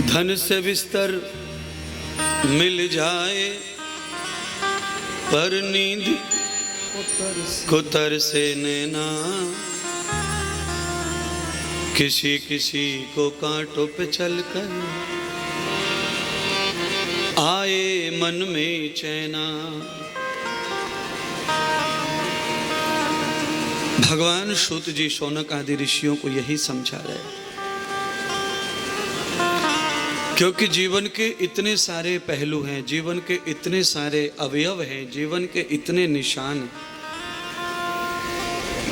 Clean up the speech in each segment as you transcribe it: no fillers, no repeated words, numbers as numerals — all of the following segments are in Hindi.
धन से बिस्तर मिल जाए पर नींद को तरसे नैना, किसी किसी को कांटों पे चलकर आए मन में चैना। भगवान सूत जी शौनक आदि ऋषियों को यही समझा रहे, क्योंकि जीवन के इतने सारे पहलू हैं, जीवन के इतने सारे अवयव हैं, जीवन के इतने निशान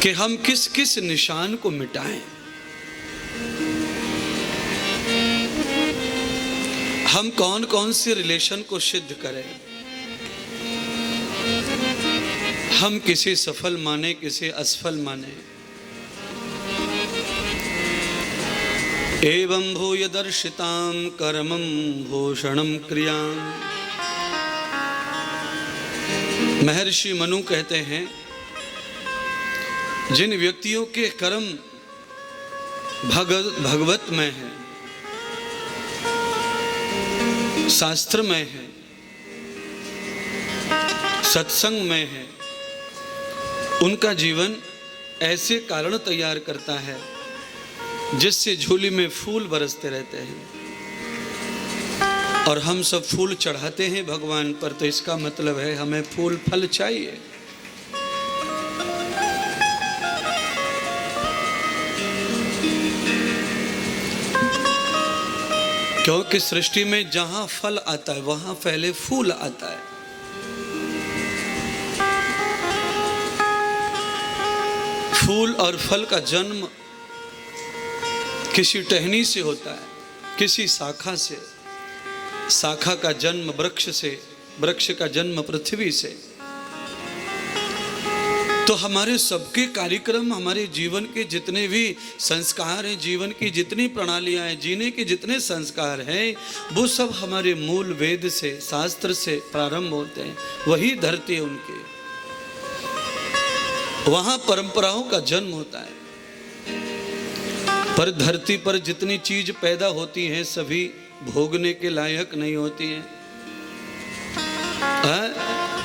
कि हम किस किस निशान को मिटाएं, हम कौन कौन से रिलेशन को सिद्ध करें, हम किसे सफल माने किसे असफल माने। एवं भूय दर्शितां कर्मं भूषणं क्रियां। महर्षि मनु कहते हैं, जिन व्यक्तियों के कर्म भगवत में है, शास्त्र में है, सत्संग में है, उनका जीवन ऐसे कारण तैयार करता है जिससे झोली में फूल बरसते रहते हैं। और हम सब फूल चढ़ाते हैं भगवान पर, तो इसका मतलब है हमें फूल फल चाहिए। क्योंकि सृष्टि में जहां फल आता है वहां पहले फूल आता है। फूल और फल का जन्म किसी टहनी से होता है, किसी शाखा से, शाखा का जन्म वृक्ष से, वृक्ष का जन्म पृथ्वी से। तो हमारे सबके कार्यक्रम, हमारे जीवन के जितने भी संस्कार हैं, जीवन की जितनी प्रणालियां हैं, जीने के जितने संस्कार हैं, वो सब हमारे मूल वेद से, शास्त्र से प्रारंभ होते हैं। वही धरती है उनकी, वहां परंपराओं का जन्म होता है। पर धरती पर जितनी चीज पैदा होती हैं सभी भोगने के लायक नहीं होती हैं।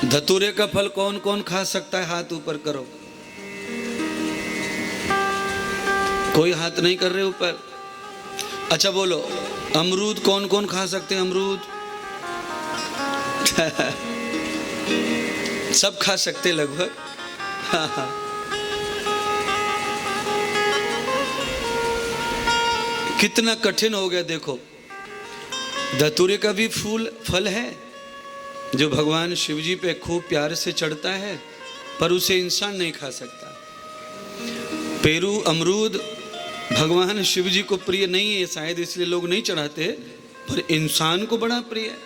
धतूरे का फल कौन कौन खा सकता है? हाथ ऊपर करो। कोई हाथ नहीं कर रहे ऊपर। अच्छा बोलो, अमरूद कौन कौन खा सकते हैं? अमरूद सब खा सकते लगभग। कितना कठिन हो गया देखो। धतूरे का भी फल है जो भगवान शिव जी पे खूब प्यार से चढ़ता है, पर उसे इंसान नहीं खा सकता। पेरू अमरूद भगवान शिव जी को प्रिय नहीं है, शायद इसलिए लोग नहीं चढ़ाते, पर इंसान को बड़ा प्रिय है।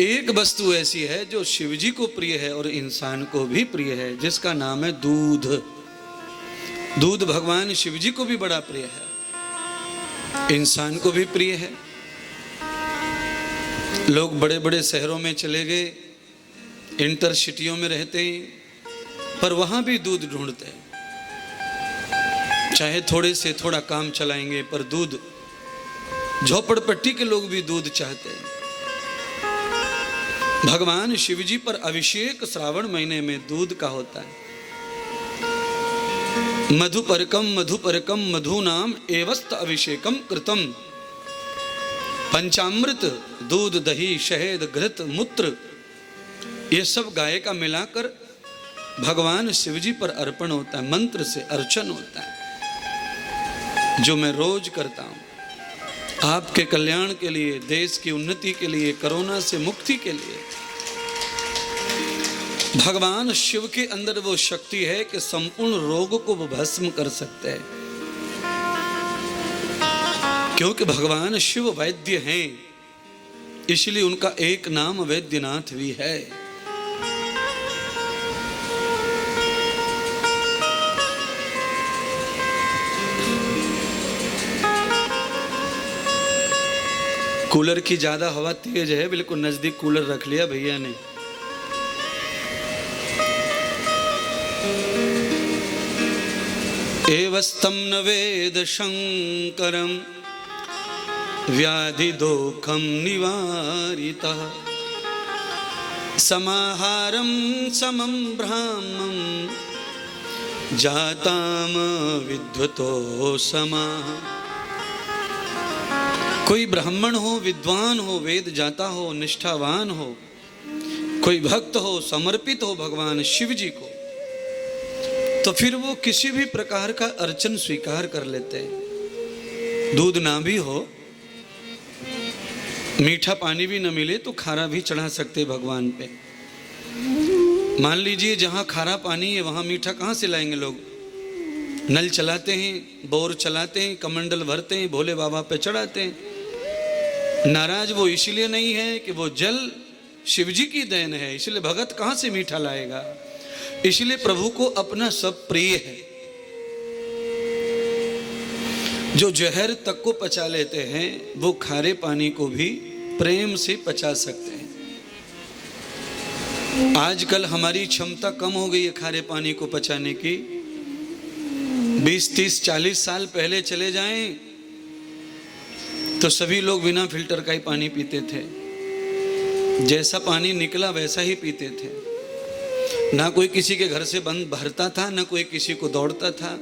एक वस्तु ऐसी है जो शिव जी को प्रिय है और इंसान को भी प्रिय है, जिसका नाम है दूध। दूध भगवान शिव जी को भी बड़ा प्रिय है, इंसान को भी प्रिय है। लोग बड़े बड़े शहरों में चले गए, इंटरसिटियों में रहते हैं, पर वहां भी दूध ढूंढते हैं। चाहे थोड़े से थोड़ा काम चलाएंगे, पर दूध, झोपड़पट्टी के लोग भी दूध चाहते हैं। भगवान शिव जी पर अभिषेक श्रावण महीने में दूध का होता है। मधुपरकम मधुनाम एवस्त अभिषेकम कृतम। पंचामृत, दूध, दही, शहद, घृत, मूत्र, ये सब गाय का मिलाकर भगवान शिव जी पर अर्पण होता है, मंत्र से अर्चन होता है, जो मैं रोज करता हूं आपके कल्याण के लिए, देश की उन्नति के लिए, कोरोना से मुक्ति के लिए। भगवान शिव के अंदर वो शक्ति है कि संपूर्ण रोग को वो भस्म कर सकते हैं, क्योंकि भगवान शिव वैद्य हैं, इसलिए उनका एक नाम वैद्यनाथ भी है। कूलर की ज्यादा हवा तेज है, बिल्कुल नजदीक कूलर रख लिया भैया ने। एवस्तं न वेद शंकरं व्याधिदोखं निवारितः समाहारं समं ब्राह्मं जाताम विद्वतो समाः। कोई ब्राह्मण हो, विद्वान हो, वेद जाता हो, निष्ठावान हो, कोई भक्त हो, समर्पित हो भगवान शिव जी को, तो फिर वो किसी भी प्रकार का अर्चन स्वीकार कर लेते हैं। दूध ना भी हो, मीठा पानी भी न मिले तो खारा भी चढ़ा सकते भगवान पे। मान लीजिए जहाँ खारा पानी है वहाँ मीठा कहाँ से लाएंगे लोग? नल चलाते हैं, बोर चलाते हैं, कमंडल भरते हैं, भोले बाबा पे चढ़ाते हैं। नाराज वो इसलिए नहीं है कि वो जल शिव जी की देन है, इसलिए भगत कहाँ से मीठा लाएगा? इसलिए प्रभु को अपना सब प्रिय है। जो जहर तक को पचा लेते हैं वो खारे पानी को भी प्रेम से पचा सकते हैं। आजकल हमारी क्षमता कम हो गई है खारे पानी को पचाने की। 20, 30, 40 साल पहले चले जाएं तो सभी लोग बिना फिल्टर का ही पानी पीते थे। जैसा पानी निकला वैसा ही पीते थे। ना कोई किसी के घर से बंद भरता था, ना कोई किसी को दौड़ता था।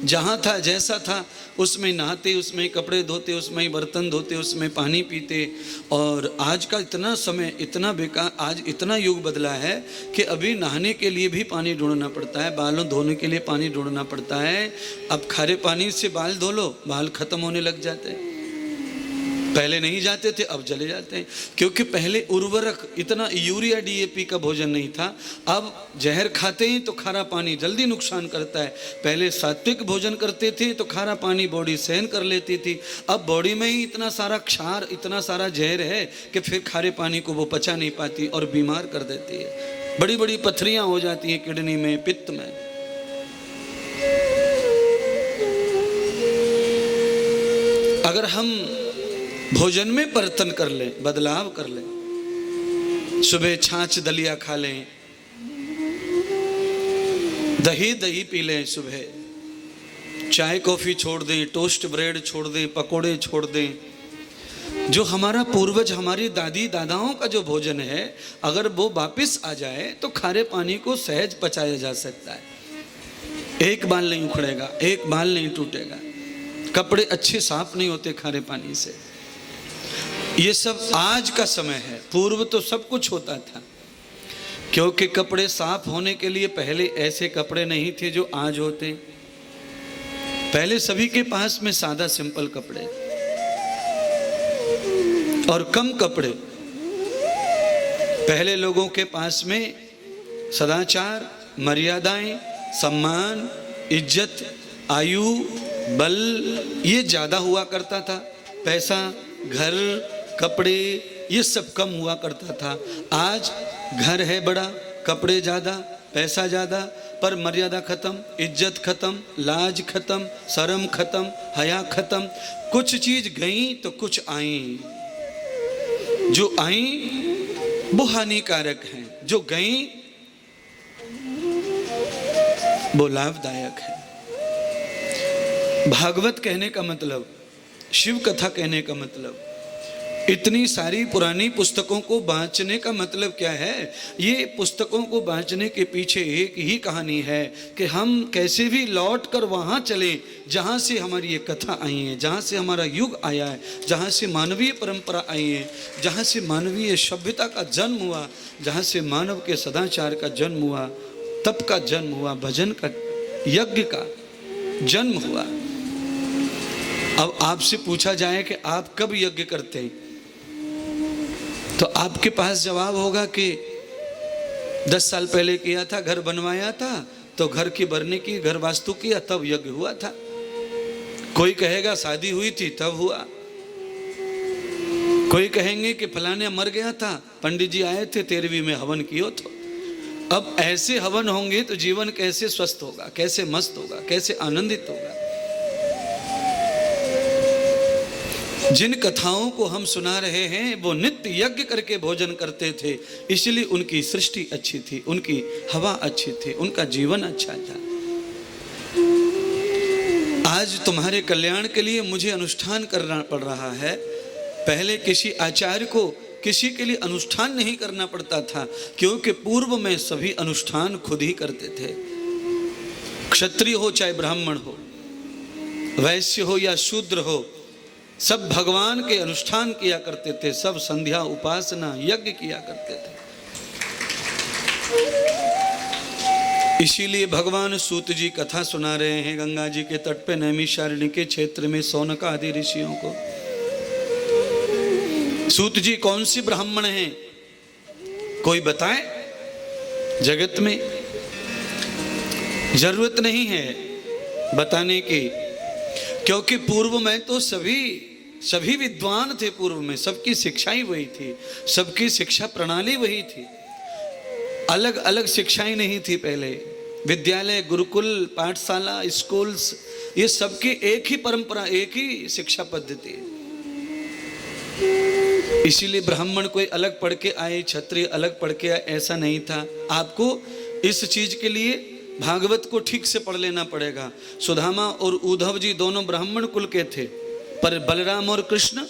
जहाँ था जैसा था उसमें नहाते, उसमें कपड़े धोते, उसमें ही बर्तन धोते, उसमें पानी पीते। और आज का इतना समय इतना बेकार, आज इतना युग बदला है कि अभी नहाने के लिए भी पानी ढूंढना पड़ता है, बालों धोने के लिए पानी ढूंढना पड़ता है। अब खारे पानी से बाल धो लो, बाल खत्म होने लग जाते हैं। पहले नहीं जाते थे, अब चले जाते हैं, क्योंकि पहले उर्वरक इतना यूरिया DAP का भोजन नहीं था। अब जहर खाते हैं तो खारा पानी जल्दी नुकसान करता है। पहले सात्विक भोजन करते थे तो खारा पानी बॉडी सहन कर लेती थी। अब बॉडी में ही इतना सारा क्षार, इतना सारा जहर है कि फिर खारे पानी को वो पचा नहीं पाती और बीमार कर देती है। बड़ी बड़ी पथरियां हो जाती हैं किडनी में, पित्त में। अगर हम भोजन में बर्तन कर लें, बदलाव कर लें, सुबह छाछ दलिया खा लें, दही पी लें, सुबह चाय कॉफी छोड़ दें, टोस्ट ब्रेड छोड़ दें, पकोड़े छोड़ दें। जो हमारा पूर्वज, हमारी दादी दादाओं का जो भोजन है, अगर वो वापस आ जाए तो खारे पानी को सहज पचाया जा सकता है। एक बाल नहीं उखड़ेगा, एक बाल नहीं टूटेगा, कपड़े अच्छे साफ नहीं होते खारे पानी से। ये सब आज का समय है, पूर्व तो सब कुछ होता था। क्योंकि कपड़े साफ होने के लिए पहले ऐसे कपड़े नहीं थे जो आज होते। पहले सभी के पास में सादा सिंपल कपड़े और कम कपड़े। पहले लोगों के पास में सदाचार, मर्यादाएं, सम्मान, इज्जत, आयु, बल ये ज्यादा हुआ करता था। पैसा, घर, कपड़े ये सब कम हुआ करता था। आज घर है बड़ा, कपड़े ज़्यादा, पैसा ज़्यादा, पर मर्यादा खत्म, इज्जत खत्म, लाज खत्म, शर्म खत्म, हया खत्म। कुछ चीज़ गई तो कुछ आई। जो आई वो हानिकारक हैं, जो गई वो लाभदायक है। भागवत कहने का मतलब, शिव कथा कहने का मतलब, इतनी सारी पुरानी पुस्तकों को बाँचने का मतलब क्या है? ये पुस्तकों को बाँचने के पीछे एक ही कहानी है कि हम कैसे भी लौट कर वहाँ चले जहाँ से हमारी ये कथा आई है, जहाँ से हमारा युग आया है, जहाँ से मानवीय परंपरा आई है, जहाँ से मानवीय सभ्यता का जन्म हुआ, जहाँ से मानव के सदाचार का जन्म हुआ, तप का जन्म हुआ, भजन का, यज्ञ का जन्म हुआ। अब आपसे पूछा जाए कि आप कब यज्ञ करते हैं, तो आपके पास जवाब होगा कि 10 साल पहले किया था, घर बनवाया था तो घर की भरने की, घर वास्तु किया तब यज्ञ हुआ था। कोई कहेगा शादी हुई थी तब हुआ। कोई कहेंगे कि फलाने मर गया था, पंडित जी आए थे 13वीं में हवन कियो तो। अब ऐसे हवन होंगे तो जीवन कैसे स्वस्थ होगा, कैसे मस्त होगा, कैसे आनंदित होगा। जिन कथाओं को हम सुना रहे हैं वो नित्य यज्ञ करके भोजन करते थे, इसलिए उनकी सृष्टि अच्छी थी, उनकी हवा अच्छी थी, उनका जीवन अच्छा था। आज तुम्हारे कल्याण के लिए मुझे अनुष्ठान करना पड़ रहा है। पहले किसी आचार्य को किसी के लिए अनुष्ठान नहीं करना पड़ता था, क्योंकि पूर्व में सभी अनुष्ठान खुद ही करते थे। क्षत्रिय हो चाहे ब्राह्मण हो, वैश्य हो या शूद्र हो, सब भगवान के अनुष्ठान किया करते थे, सब संध्या उपासना यज्ञ किया करते थे। इसीलिए भगवान सूत जी कथा सुना रहे हैं गंगा जी के तट पे नैमिषारण्य के क्षेत्र में शौनक आदि ऋषियों को। सूत जी कौन सी ब्राह्मण हैं, कोई बताए? जगत में जरूरत नहीं है बताने की, क्योंकि पूर्व में तो सभी विद्वान थे। पूर्व में सबकी शिक्षा ही वही थी, सबकी शिक्षा प्रणाली वही थी। अलग अलग शिक्षाएं नहीं थी पहले। विद्यालय, गुरुकुल, पाठशाला, स्कूल्स, ये सबकी एक ही परंपरा, एक ही शिक्षा पद्धति। इसीलिए ब्राह्मण कोई अलग पढ़ के आए, क्षत्रिय अलग पढ़ के आए, ऐसा नहीं था। आपको इस चीज के लिए भागवत को ठीक से पढ़ लेना पड़ेगा। सुदामा और उद्धव जी दोनों ब्राह्मण कुल के थे, पर बलराम और कृष्ण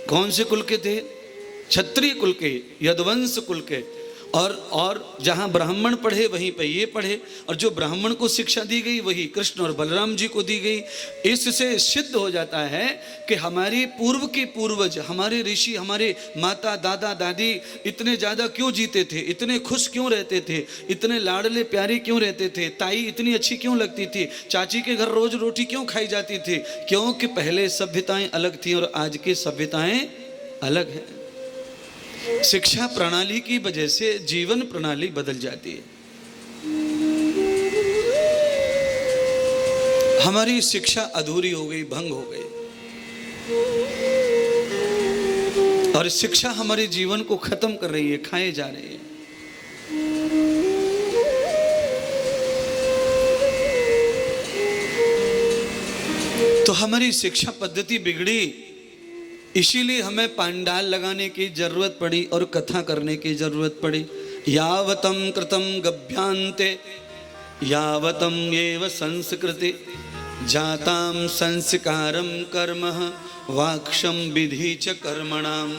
कौन से कुल के थे? क्षत्रिय कुल के, यदुवंश कुल के। और जहाँ ब्राह्मण पढ़े वहीं पे ये पढ़े, और जो ब्राह्मण को शिक्षा दी गई वही कृष्ण और बलराम जी को दी गई। इससे सिद्ध हो जाता है कि हमारी पूर्व के पूर्वज, हमारे ऋषि, हमारे माता दादा दादी इतने ज़्यादा क्यों जीते थे, इतने खुश क्यों रहते थे, इतने लाडले प्यारे क्यों रहते थे, ताई इतनी अच्छी क्यों लगती थी, चाची के घर रोज रोटी क्यों खाई जाती थी? क्योंकि पहले सभ्यताएं अलग थी और आज की सभ्यताएं अलग हैं। शिक्षा प्रणाली की वजह से जीवन प्रणाली बदल जाती है। हमारी शिक्षा अधूरी हो गई, भंग हो गई, और शिक्षा हमारे जीवन को खत्म कर रही है, खाए जा रही है। तो हमारी शिक्षा पद्धति बिगड़ी, इसीलिए हमें पांडाल लगाने की जरूरत पड़ी और कथा करने की जरूरत पड़ी। यावतम कृतम गभ्यांते यावतम एव संस्कृति जाताम संस्कारम कर्म वाक्षम विधि च कर्मणाम।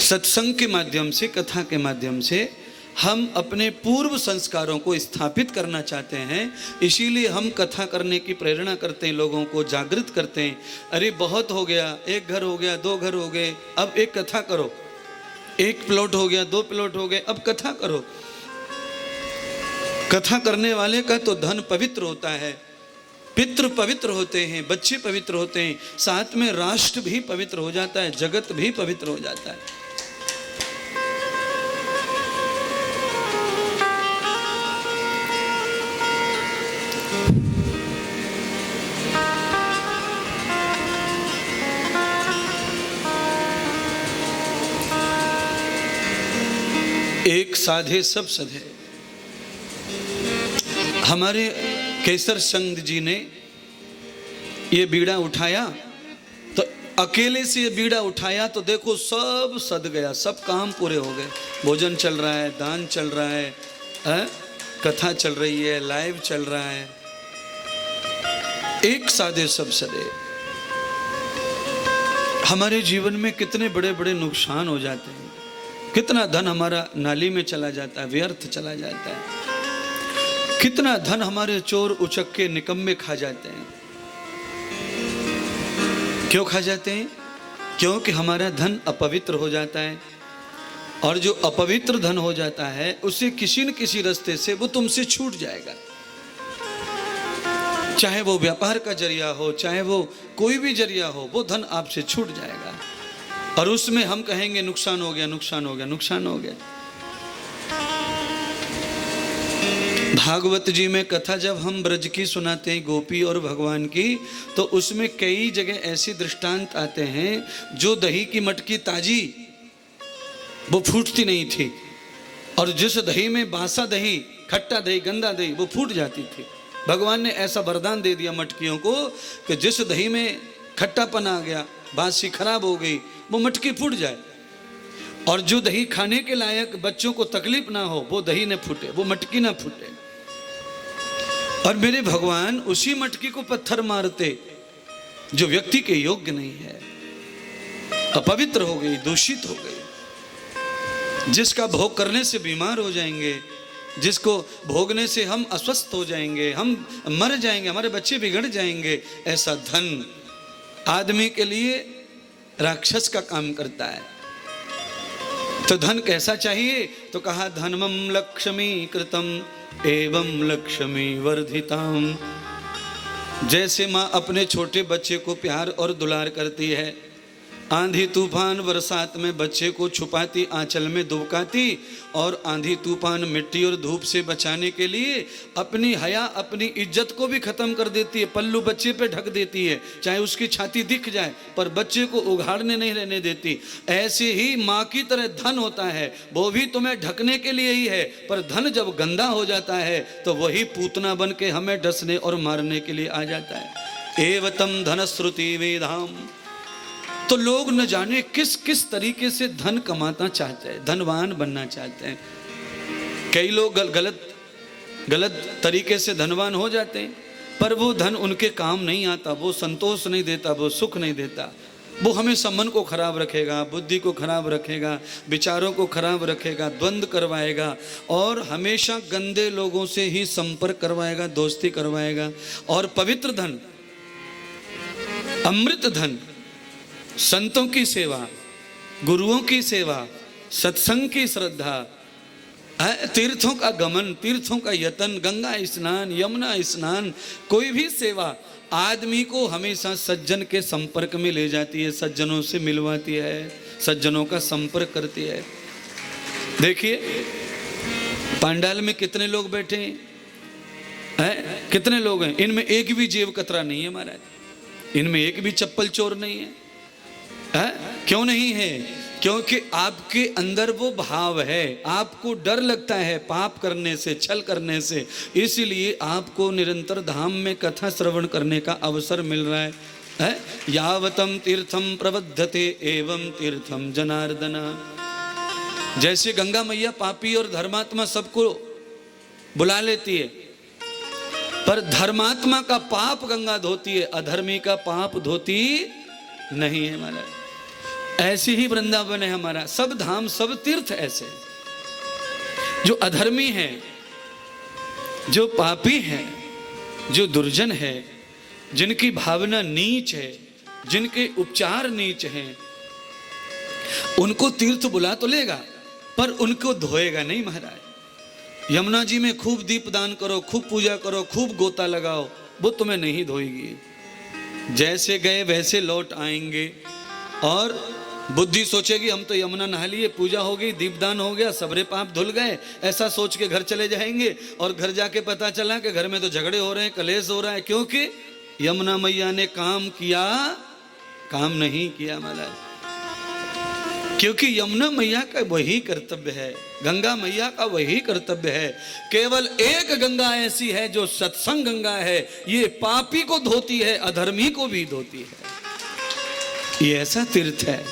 सत्संग के माध्यम से, कथा के माध्यम से हम अपने पूर्व संस्कारों को स्थापित करना चाहते हैं। इसीलिए हम कथा करने की प्रेरणा करते हैं, लोगों को जागृत करते हैं। अरे बहुत हो गया, एक घर हो गया, दो घर हो गए, अब एक कथा करो। एक प्लॉट हो गया, दो प्लॉट हो गए, अब कथा करो। कथा करने वाले का तो धन पवित्र होता है, पितृ पवित्र होते हैं, बच्चे पवित्र होते हैं, साथ में राष्ट्र भी पवित्र हो जाता है, जगत भी पवित्र हो जाता है। एक साधे सब सधे। हमारे केसर संग जी ने ये बीड़ा उठाया, तो अकेले से ये बीड़ा उठाया तो देखो सब सद गया, सब काम पूरे हो गए। भोजन चल रहा है, दान चल रहा है, कथा चल रही है, लाइव चल रहा है। एक साधे सब सदे। हमारे जीवन में कितने बड़े बड़े नुकसान हो जाते हैं, कितना धन हमारा नाली में चला जाता है, व्यर्थ चला जाता है। कितना धन हमारे चोर उचक्के निकम्मे खा जाते हैं। क्यों खा जाते हैं? क्योंकि हमारा धन अपवित्र हो जाता है, और जो अपवित्र धन हो जाता है उसे किसी न किसी रास्ते से वो तुमसे छूट जाएगा। चाहे वो व्यापार का जरिया हो, चाहे वो कोई भी जरिया हो, वो धन आपसे छूट जाएगा, और उसमें हम कहेंगे नुकसान हो गया, नुकसान हो गया, नुकसान हो गया। भागवत जी में कथा जब हम ब्रज की सुनाते हैं, गोपी और भगवान की, तो उसमें कई जगह ऐसे दृष्टांत आते हैं जो दही की मटकी ताजी वो फूटती नहीं थी, और जिस दही में बासा दही, खट्टा दही, गंदा दही, वो फूट जाती थी। भगवान ने ऐसा वरदान दे दिया मटकियों को कि जिस दही में खट्टापन आ गया, बासी खराब हो गई, वो मटकी फूट जाए, और जो दही खाने के लायक बच्चों को तकलीफ ना हो, वो दही न फूटे, वो मटकी ना फूटे। और मेरे भगवान उसी मटकी को पत्थर मारते जो व्यक्ति के योग्य नहीं है, अपवित्र हो गई, दूषित हो गई, जिसका भोग करने से बीमार हो जाएंगे, जिसको भोगने से हम अस्वस्थ हो जाएंगे, हम मर जाएंगे, हमारे बच्चे बिगड़ जाएंगे। ऐसा धन आदमी के लिए राक्षस का काम करता है। तो धन कैसा चाहिए? तो कहा धनमं लक्ष्मी कृतम एवं लक्ष्मी वर्धिताम। जैसे माँ अपने छोटे बच्चे को प्यार और दुलार करती है, आंधी तूफान बरसात में बच्चे को छुपाती, आंचल में दुबकाती, और आंधी तूफान मिट्टी और धूप से बचाने के लिए अपनी हया, अपनी इज्जत को भी खत्म कर देती है, पल्लू बच्चे पे ढक देती है, चाहे उसकी छाती दिख जाए, पर बच्चे को उघाड़ने नहीं रहने देती। ऐसे ही माँ की तरह धन होता है, वो भी तुम्हें ढकने के लिए ही है, पर धन जब गंदा हो जाता है तो वही पूतना बन के हमें डसने और मारने के लिए आ जाता है। एवतम धनश्रुति वेदाम। तो लोग न जाने किस किस तरीके से धन कमाना चाहते हैं, धनवान बनना चाहते हैं। कई लोग गलत तरीके से धनवान हो जाते हैं, पर वो धन उनके काम नहीं आता, वो संतोष नहीं देता, वो सुख नहीं देता, वो हमेशा मन को खराब रखेगा, बुद्धि को खराब रखेगा, विचारों को खराब रखेगा, द्वंद्व करवाएगा, और हमेशा गंदे लोगों से ही संपर्क करवाएगा, दोस्ती करवाएगा। और पवित्र धन, अमृत धन, संतों की सेवा, गुरुओं की सेवा, सत्संग की श्रद्धा, तीर्थों का गमन, तीर्थों का यतन, गंगा स्नान, यमुना स्नान, कोई भी सेवा आदमी को हमेशा सज्जन के संपर्क में ले जाती है, सज्जनों से मिलवाती है, सज्जनों का संपर्क करती है। देखिए पंडाल में कितने लोग बैठे हैं, कितने लोग हैं, इनमें एक भी जेब कतरा नहीं है महाराज, इनमें एक भी चप्पल चोर नहीं है। क्यों नहीं है? क्योंकि आपके अंदर वो भाव है, आपको डर लगता है पाप करने से, छल करने से, इसलिए आपको निरंतर धाम में कथा श्रवण करने का अवसर मिल रहा है। यावतम तीर्थम प्रबद्धते एवं तीर्थम जनार्दन। जैसे गंगा मैया पापी और धर्मात्मा सबको बुला लेती है, पर धर्मात्मा का पाप गंगा धोती है, अधर्मी का पाप धोती नहीं है महाराज। ऐसे ही वृंदावन है हमारा, सब धाम सब तीर्थ ऐसे। जो अधर्मी है, जो पापी है, जो दुर्जन है, जिनकी भावना नीच है, जिनके उपचार नीच हैं, उनको तीर्थ बुला तो लेगा, पर उनको धोएगा नहीं महाराज। यमुना जी में खूब दीपदान करो, खूब पूजा करो, खूब गोता लगाओ, वो तुम्हें नहीं धोएगी। जैसे गए वैसे लौट आएंगे। और बुद्धि सोचेगी हम तो यमुना नहा लिए, पूजा हो गई, दीपदान हो गया, सबरे पाप धुल गए, ऐसा सोच के घर चले जाएंगे, और घर जाके पता चला कि घर में तो झगड़े हो रहे हैं, कलेश हो रहा है, क्योंकि यमुना मैया ने काम किया, काम नहीं किया महाराज। क्योंकि यमुना मैया का वही कर्तव्य है, गंगा मैया का वही कर्तव्य है। केवल एक गंगा ऐसी है जो सत्संग गंगा है, ये पापी को धोती है, अधर्मी को भी धोती है। ये ऐसा तीर्थ है।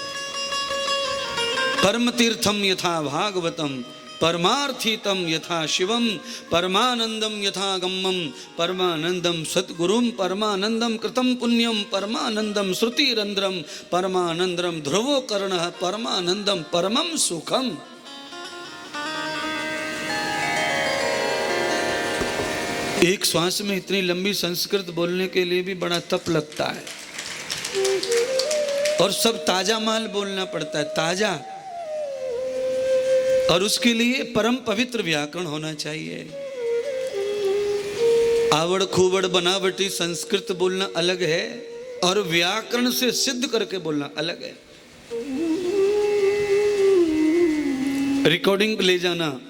परम तीर्थम यथा भागवतम, परमार्थितम यथा शिवम, परमानंदम यथा गम्मम, परमानंदम सद्गुरुम, परमानंदम कृतम पुण्यम, परमानंदम श्रुतिरंद्रम, परमानंदम ध्रुवो कर्णः, परमानंदम परमम सुखम। एक श्वास में इतनी लंबी संस्कृत बोलने के लिए भी बड़ा तप लगता है, और सब ताजा माल बोलना पड़ता है, ताजा। और उसके लिए परम पवित्र व्याकरण होना चाहिए। आवड़ खूबड़ बनावटी संस्कृत बोलना अलग है, और व्याकरण से सिद्ध करके बोलना अलग है। रिकॉर्डिंग ले जाना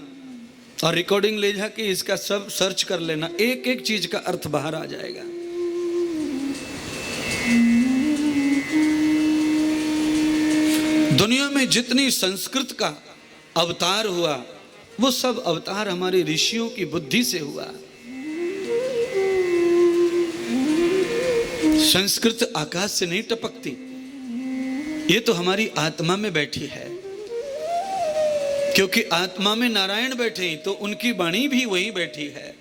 और रिकॉर्डिंग ले जाके इसका सब सर्च कर लेना, एक एक चीज का अर्थ बाहर आ जाएगा। दुनिया में जितनी संस्कृत का अवतार हुआ, वो सब अवतार हमारे ऋषियों की बुद्धि से हुआ। संस्कृत आकाश से नहीं टपकती, ये तो हमारी आत्मा में बैठी है। क्योंकि आत्मा में नारायण बैठे, तो उनकी वाणी भी वहीं बैठी है।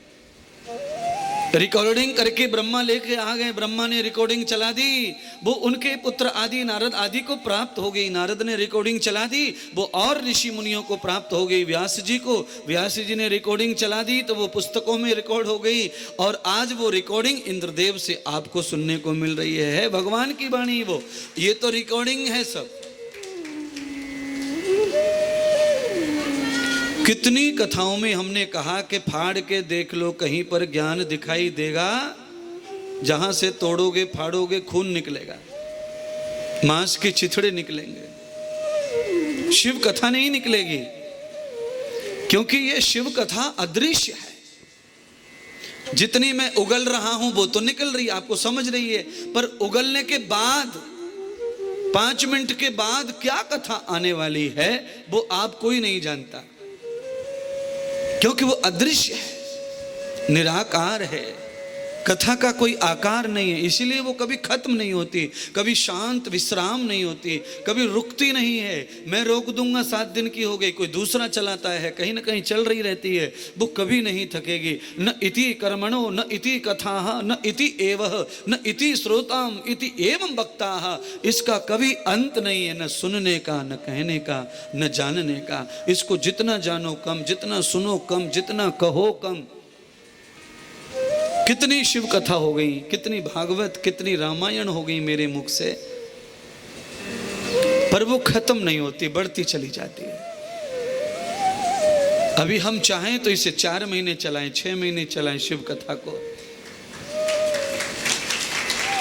रिकॉर्डिंग करके ब्रह्मा लेके आ गए, ब्रह्मा ने रिकॉर्डिंग चला दी, वो उनके पुत्र आदि नारद आदि को प्राप्त हो गई। नारद ने रिकॉर्डिंग चला दी, वो और ऋषि मुनियों को प्राप्त हो गई। व्यास जी को, व्यास जी ने रिकॉर्डिंग चला दी तो वो पुस्तकों में रिकॉर्ड हो गई, और आज वो रिकॉर्डिंग इंद्रदेव से आपको सुनने को मिल रही है भगवान की वाणी। वो ये तो रिकॉर्डिंग है सब। कितनी कथाओं में हमने कहा कि फाड़ के देख लो, कहीं पर ज्ञान दिखाई देगा, जहां से तोड़ोगे फाड़ोगे खून निकलेगा, मांस के चिथड़े निकलेंगे, शिव कथा नहीं निकलेगी, क्योंकि ये शिव कथा अदृश्य है। जितनी मैं उगल रहा हूं वो तो निकल रही है, आपको समझ रही है, पर उगलने के बाद 5 मिनट के बाद क्या कथा आने वाली है वो आप कोई नहीं जानता, क्योंकि वो अदृश्य है, निराकार है, कथा का कोई आकार नहीं है, इसीलिए वो कभी खत्म नहीं होती, कभी शांत विश्राम नहीं होती, कभी रुकती नहीं है। मैं रोक दूंगा 7 दिन की हो गई, कोई दूसरा चलाता है, कहीं ना कहीं चल रही रहती है, वो कभी नहीं थकेगी। न इति कर्मणो न इति कथा न इति एवह न इति श्रोताम इति एवं वक्ता, इसका कभी अंत नहीं है, न सुनने का, न कहने का, न जानने का। इसको जितना जानो कम, जितना सुनो कम, जितना कहो कम। कितनी शिव कथा हो गई, कितनी भागवत, कितनी रामायण हो गई मेरे मुख से, पर वो खत्म नहीं होती, बढ़ती चली जाती है। अभी हम चाहें तो इसे 4 महीने चलाएं, 6 महीने चलाएं शिव कथा को,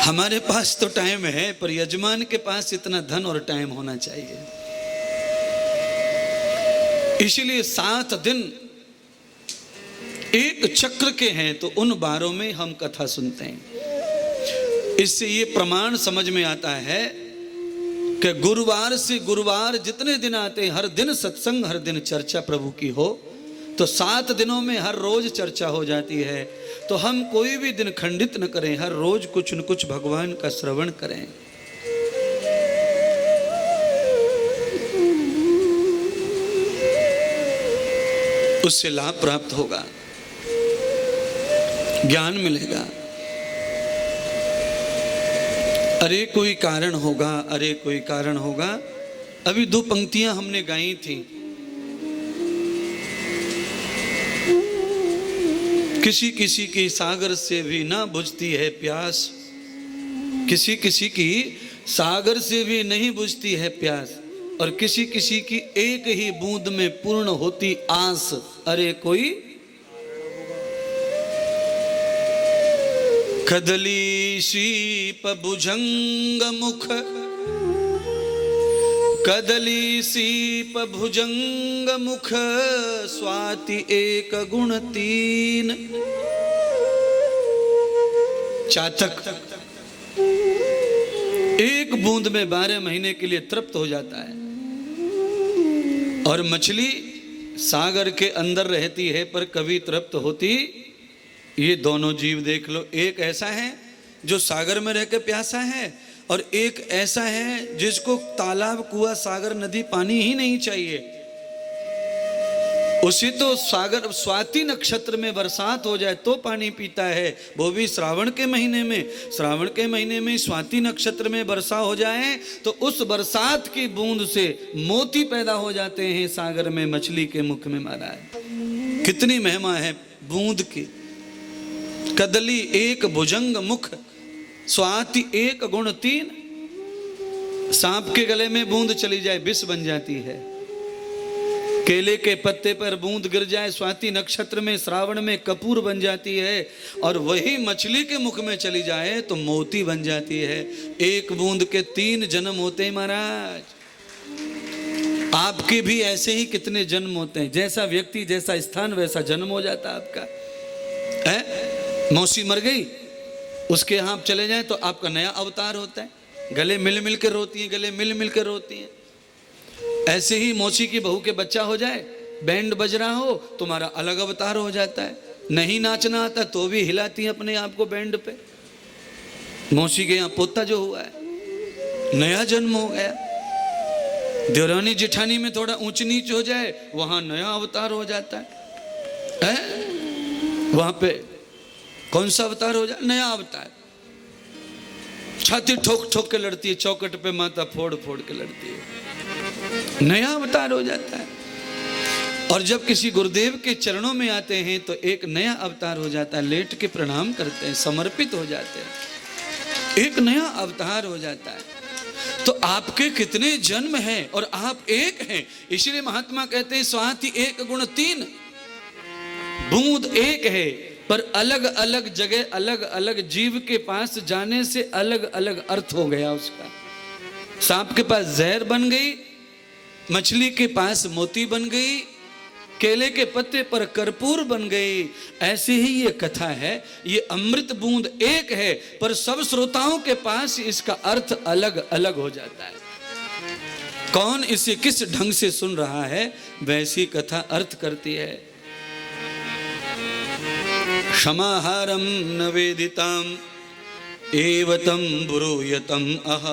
हमारे पास तो टाइम है, पर यजमान के पास इतना धन और टाइम होना चाहिए। इसीलिए 7 दिन एक चक्र के हैं, तो उन 12 में हम कथा सुनते हैं। इससे ये प्रमाण समझ में आता है कि गुरुवार से गुरुवार जितने दिन आते हैं, हर दिन सत्संग, हर दिन चर्चा प्रभु की हो, तो 7 दिनों में हर रोज चर्चा हो जाती है। तो हम कोई भी दिन खंडित न करें, हर रोज कुछ न कुछ भगवान का श्रवण करें। उससे लाभ प्राप्त होगा, ज्ञान मिलेगा। अरे कोई कारण होगा, अरे कोई कारण होगा। अभी 2 पंक्तियां हमने गाई थी, किसी किसी की सागर से भी ना बुझती है प्यास, किसी किसी की सागर से भी नहीं बुझती है प्यास, और किसी किसी की एक ही बूंद में पूर्ण होती आस। अरे कोई कदली शीप भुजंग मुख, कदली शीप भुजंग मुख, स्वाति 1 गुण 3। चातक 1 बूंद में 12 महीने के लिए तृप्त हो जाता है, और मछली सागर के अंदर रहती है पर कभी तृप्त होती। ये दोनों जीव देख लो, एक ऐसा है जो सागर में रह के प्यासा है, और एक ऐसा है जिसको तालाब, कुआं, सागर, नदी, पानी ही नहीं चाहिए। उसी तो सागर, स्वाति नक्षत्र में बरसात हो जाए तो पानी पीता है, वो भी श्रावण के महीने में। श्रावण के महीने में स्वाति नक्षत्र में वर्षा हो जाए तो उस बरसात की बूंद से मोती पैदा हो जाते हैं सागर में, मछली के मुख में महाराज। कितनी महिमा है बूंद की। कदली 1 भुजंग मुख, स्वाति 1 गुण 3। सांप के गले में बूंद चली जाए विष बन जाती है, केले के पत्ते पर बूंद गिर जाए स्वाति नक्षत्र में, श्रावण में कपूर बन जाती है, और वही मछली के मुख में चली जाए तो मोती बन जाती है। 1 बूंद के 3 जन्म होते हैं महाराज। आपके भी ऐसे ही कितने जन्म होते हैं, जैसा व्यक्ति जैसा स्थान वैसा जन्म हो जाता आपका है। मौसी मर गई, उसके यहाँ आप चले जाएं तो आपका नया अवतार होता है, गले मिल मिल के रोती हैं, गले मिल मिल के रोती हैं। ऐसे ही मौसी की बहू के बच्चा हो जाए, बैंड बज रहा हो, तुम्हारा अलग अवतार हो जाता है। नहीं नाचना आता तो भी हिलाती हैं अपने आप को बैंड पे। मौसी के यहाँ पोता जो हुआ है, नया जन्म हो गया। देवरानी जेठानी में थोड़ा ऊंच नीच हो जाए, वहां नया अवतार हो जाता है। वहां पे कौन सा अवतार हो जाए? नया अवतार। छाती ठोक ठोक के लड़ती है, चौकट पे माथा फोड़ फोड़ के लड़ती है, नया अवतार हो जाता है। और जब किसी गुरुदेव के चरणों में आते हैं तो एक नया अवतार हो जाता है, लेट के प्रणाम करते हैं, समर्पित हो जाते हैं, एक नया अवतार हो जाता है। तो आपके कितने जन्म हैं और आप एक हैं। इसलिए महात्मा कहते हैं स्वाति एक गुण तीन, बूंद एक है पर अलग अलग जगह अलग अलग जीव के पास जाने से अलग अलग अर्थ हो गया उसका। सांप के पास जहर बन गई, मछली के पास मोती बन गई, केले के पत्ते पर कर्पूर बन गई। ऐसे ही ये कथा है, ये अमृत बूंद एक है पर सब श्रोताओं के पास इसका अर्थ अलग अलग हो जाता है। कौन इसे किस ढंग से सुन रहा है वैसी कथा अर्थ करती है। क्षमाहारम न वेदिताम एवतम ब्रूयतम अह।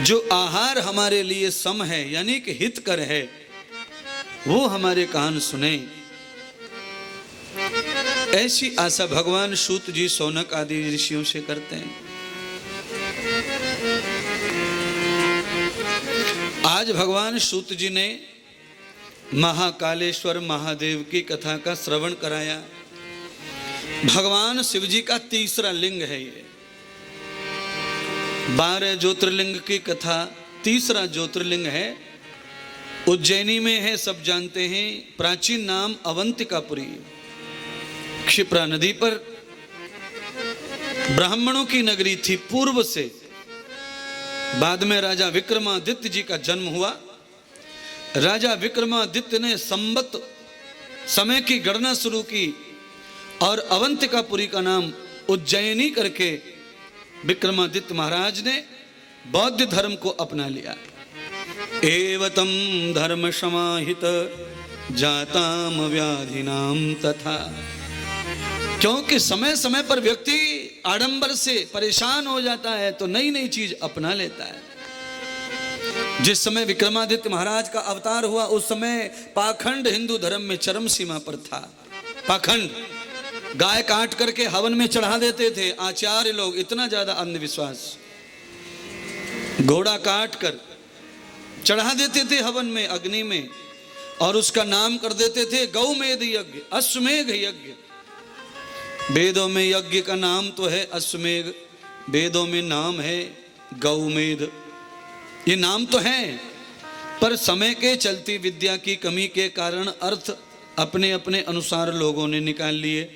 जो आहार हमारे लिए सम है यानी कि हितकर है वो हमारे कान सुने। ऐसी आशा भगवान सूत जी सौनक आदि ऋषियों से करते हैं। आज भगवान सूत जी ने महाकालेश्वर महादेव की कथा का श्रवण कराया। भगवान शिव जी का तीसरा लिंग है ये। 12 ज्योतिर्लिंग की कथा तीसरा ज्योतिर्लिंग है। उज्जैनी में है, सब जानते हैं। प्राचीन नाम अवंतिकापुरी। क्षिप्रा नदी पर ब्राह्मणों की नगरी थी पूर्व से। बाद में राजा विक्रमादित्य जी का जन्म हुआ। राजा विक्रमादित्य ने संवत समय की गणना शुरू की और अवंतिकापुरी का नाम उज्जैनी करके विक्रमादित्य महाराज ने बौद्ध धर्म को अपना लिया। एवतम धर्म समाहित जाताम व्याधिनाम तथा। क्योंकि समय समय पर व्यक्ति आडंबर से परेशान हो जाता है तो नई नई चीज अपना लेता है। जिस समय विक्रमादित्य महाराज का अवतार हुआ उस समय पाखंड हिंदू धर्म में चरम सीमा पर था। पाखंड, गाय काट करके हवन में चढ़ा देते थे आचार्य लोग, इतना ज्यादा अंधविश्वास। घोड़ा काट कर चढ़ा देते थे हवन में, अग्नि में, और उसका नाम कर देते थे गौमेध यज्ञ, अश्वमेघ यज्ञ। वेदों में यज्ञ का नाम तो है अश्वमेघ, वेदों में नाम है गौमेध। ये नाम तो है पर समय के चलती विद्या की कमी के कारण अर्थ अपने अपने अनुसार लोगों ने निकाल लिए।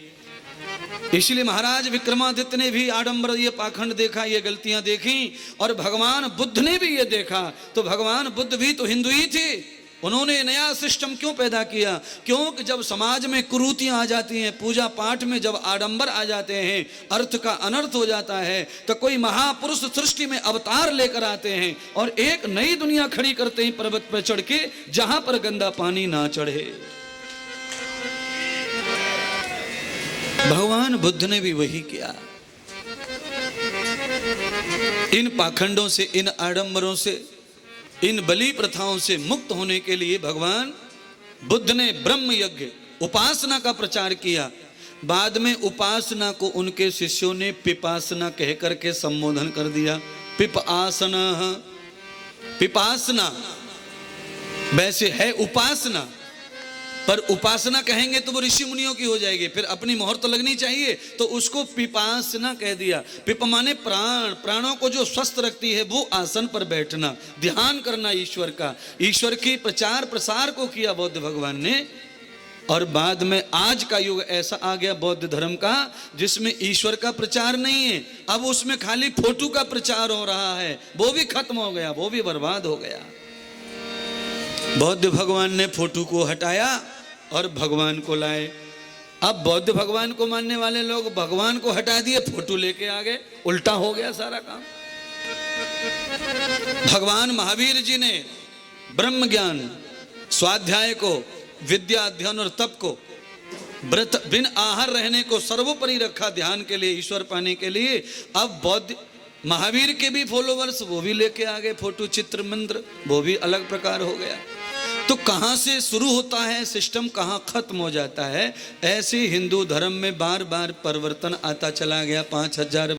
इसलिए महाराज विक्रमादित्य ने भी आडंबर, ये पाखंड देखा, ये गलतियां देखी। और भगवान बुद्ध ने भी ये देखा। तो भगवान बुद्ध भी तो हिंदू ही थे। उन्होंने नया सिस्टम क्यों पैदा किया? क्योंकि जब समाज में कुरीतियां आ जाती हैं, पूजा पाठ में जब आडंबर आ जाते हैं, अर्थ का अनर्थ हो जाता है, तो कोई महापुरुष सृष्टि में अवतार लेकर आते हैं और एक नई दुनिया खड़ी करते हैं पर्वत पर चढ़ के, जहां पर गंदा पानी ना चढ़े। भगवान बुद्ध ने भी वही किया। इन पाखंडों से, इन आडंबरों से, इन बलि प्रथाओं से मुक्त होने के लिए भगवान बुद्ध ने ब्रह्म यज्ञ, उपासना का प्रचार किया। बाद में उपासना को उनके शिष्यों ने पिपासना कह करके संबोधन कर दिया। पिपासना, पिपासना वैसे है उपासना, पर उपासना कहेंगे तो वो ऋषि मुनियों की हो जाएगी, फिर अपनी मोहर तो लगनी चाहिए, तो उसको पिपासना कह दिया। पिप माने प्राण, प्राणों को जो स्वस्थ रखती है वो आसन पर बैठना, ध्यान करना ईश्वर का। ईश्वर की प्रचार प्रसार को किया बौद्ध भगवान ने। और बाद में आज का युग ऐसा आ गया बौद्ध धर्म का जिसमें ईश्वर का प्रचार नहीं है, अब उसमें खाली फोटो का प्रचार हो रहा है। वो भी खत्म हो गया, वो भी बर्बाद हो गया। बौद्ध भगवान ने फोटो को हटाया और भगवान को लाए। अब बौद्ध भगवान को मानने वाले लोग भगवान को हटा दिए, फोटो लेके आ गए। उल्टा हो गया सारा काम। भगवान महावीर जी ने ब्रह्म ज्ञान, स्वाध्याय को, विद्या अध्ययन और तप को, व्रत, बिन आहार रहने को सर्वोपरि रखा ध्यान के लिए, ईश्वर पाने के लिए। अब बौद्ध महावीर के भी फॉलोवर्स वो भी लेके आ गए फोटो, चित्र, मंत्र, वो भी अलग प्रकार हो गया। तो कहाँ से शुरू होता है सिस्टम, कहाँ खत्म हो जाता है। ऐसे हिंदू धर्म में बार बार परिवर्तन आता चला गया। 5000